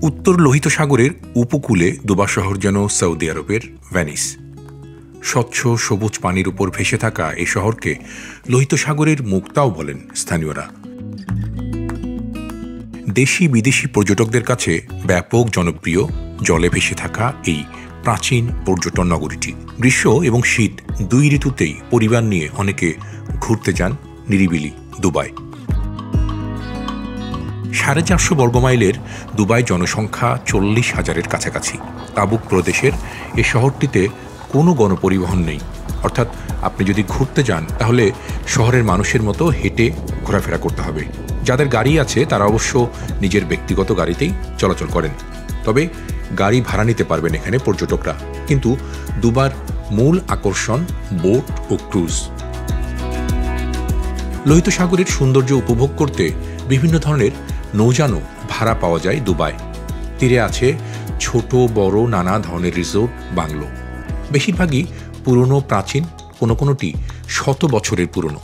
উত্তর লোহিত সাগরের উপকূলে দুবা শহর যেন সৌদি আরবের ভেনিস। স্বচ্ছ সবুজ পানির উপর ভেসে থাকা এই শহরকে লোহিত সাগরের মুক্তাও বলেন স্থানীয়রা। দেশি বিদেশি পর্যটকদের কাছে ব্যাপক জনপ্রিয় জলে ভেসে থাকা এই প্রাচীন পর্যটন নগরীটি গ্রীষ্ম এবং শীত দুই ঋতুতেই পরিবার নিয়ে অনেকে ঘুরতে যান নিরিবিলি দুবাই। 450 বর্গমাইলের দুবাই জনসংখ্যা 40,000-এর কাছাকাছি। তাবুক প্রদেশের এ শহরটিতে কোনো গণপরিবহন নেই, অর্থাৎ আপনি যদি ঘুরতে যান তাহলে শহরের মানুষের মতো হেঁটে ঘোরাফেরা করতে হবে। যাদের গাড়ি আছে তারা অবশ্য নিজের ব্যক্তিগত গাড়িতেই চলাচল করেন, তবে গাড়ি ভাড়া নিতে পারবেন এখানে পর্যটকরা। কিন্তু দুবার মূল আকর্ষণ বোট ও ক্রুজ। লোহিত সাগরের সৌন্দর্য উপভোগ করতে বিভিন্ন ধরনের নৌযানও ভাড়া পাওয়া যায় দুবাই। তীরে আছে ছোট বড় নানা ধরনের রিসোর্ট বাংলো, বেশিরভাগই পুরনো প্রাচীন, কোনোটি 100 বছরের পুরনো।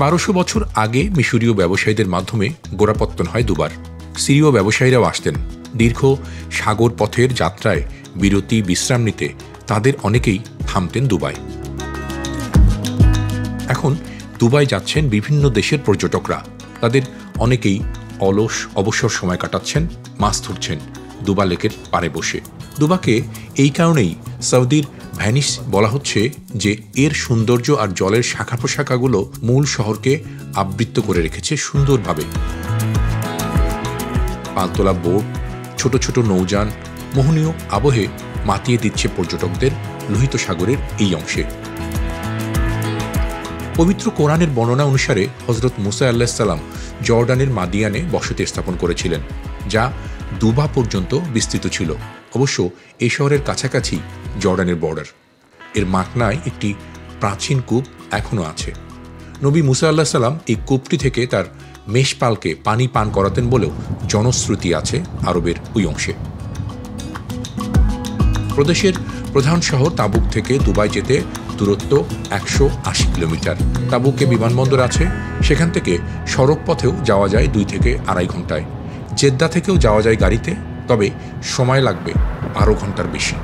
1200 বছর আগে মিশরীয় ব্যবসায়ীদের মাধ্যমে গোড়াপত্তন হয় দুবার। সিরীয় ব্যবসায়ীরাও আসতেন। দীর্ঘ সাগর পথের যাত্রায় বিরতি বিশ্রাম নিতে তাদের অনেকেই থামতেন দুবাই। এখন দুবাই যাচ্ছেন বিভিন্ন দেশের পর্যটকরা। তাদের অনেকেই অলস অবসর সময় কাটাচ্ছেন, মাছ ধরছেন দুবা লেকের পাড়ে বসে। দুবাকে এই কারণেই সৌদির ভেনিস বলা হচ্ছে যে এর সৌন্দর্য আর জলের শাখা প্রশাখাগুলো মূল শহরকে আবৃত করে রেখেছে সুন্দরভাবে। পালতোলা বোট, ছোট ছোট নৌযান মোহনীয় আবহে মাতিয়ে দিচ্ছে পর্যটকদের লোহিত সাগরের এই অংশে। পবিত্র কোরআনের বর্ণনা অনুসারে হযরত মুসা আলাইহিস সালাম জর্ডানের মাদিয়ানে বসতি স্থাপন করেছিলেন, যা দুবা পর্যন্ত বিস্তৃত ছিল। অবশ্য এই শহরের কাছাকাছি জর্ডানের বর্ডার। এর মাকনায় একটি প্রাচীন কূপ এখনও আছে। নবী মুসা আলাইহিস সালাম এই কূপটি থেকে তার মেষপালকে পানি পান করাতেন বলেও জনশ্রুতি আছে আরবের ওই অংশে। প্রদেশের প্রধান শহর তাবুক থেকে দুবাই যেতে দূরত্ব 180 কিলোমিটার। তাবুকে বিমানবন্দর আছে, সেখান থেকে সড়ক পথেও যাওয়া যায় 2 থেকে 2.5 ঘন্টায়। জেদ্দা থেকেও যাওয়া যায় গাড়িতে, তবে সময় লাগবে 12 ঘন্টার বেশি।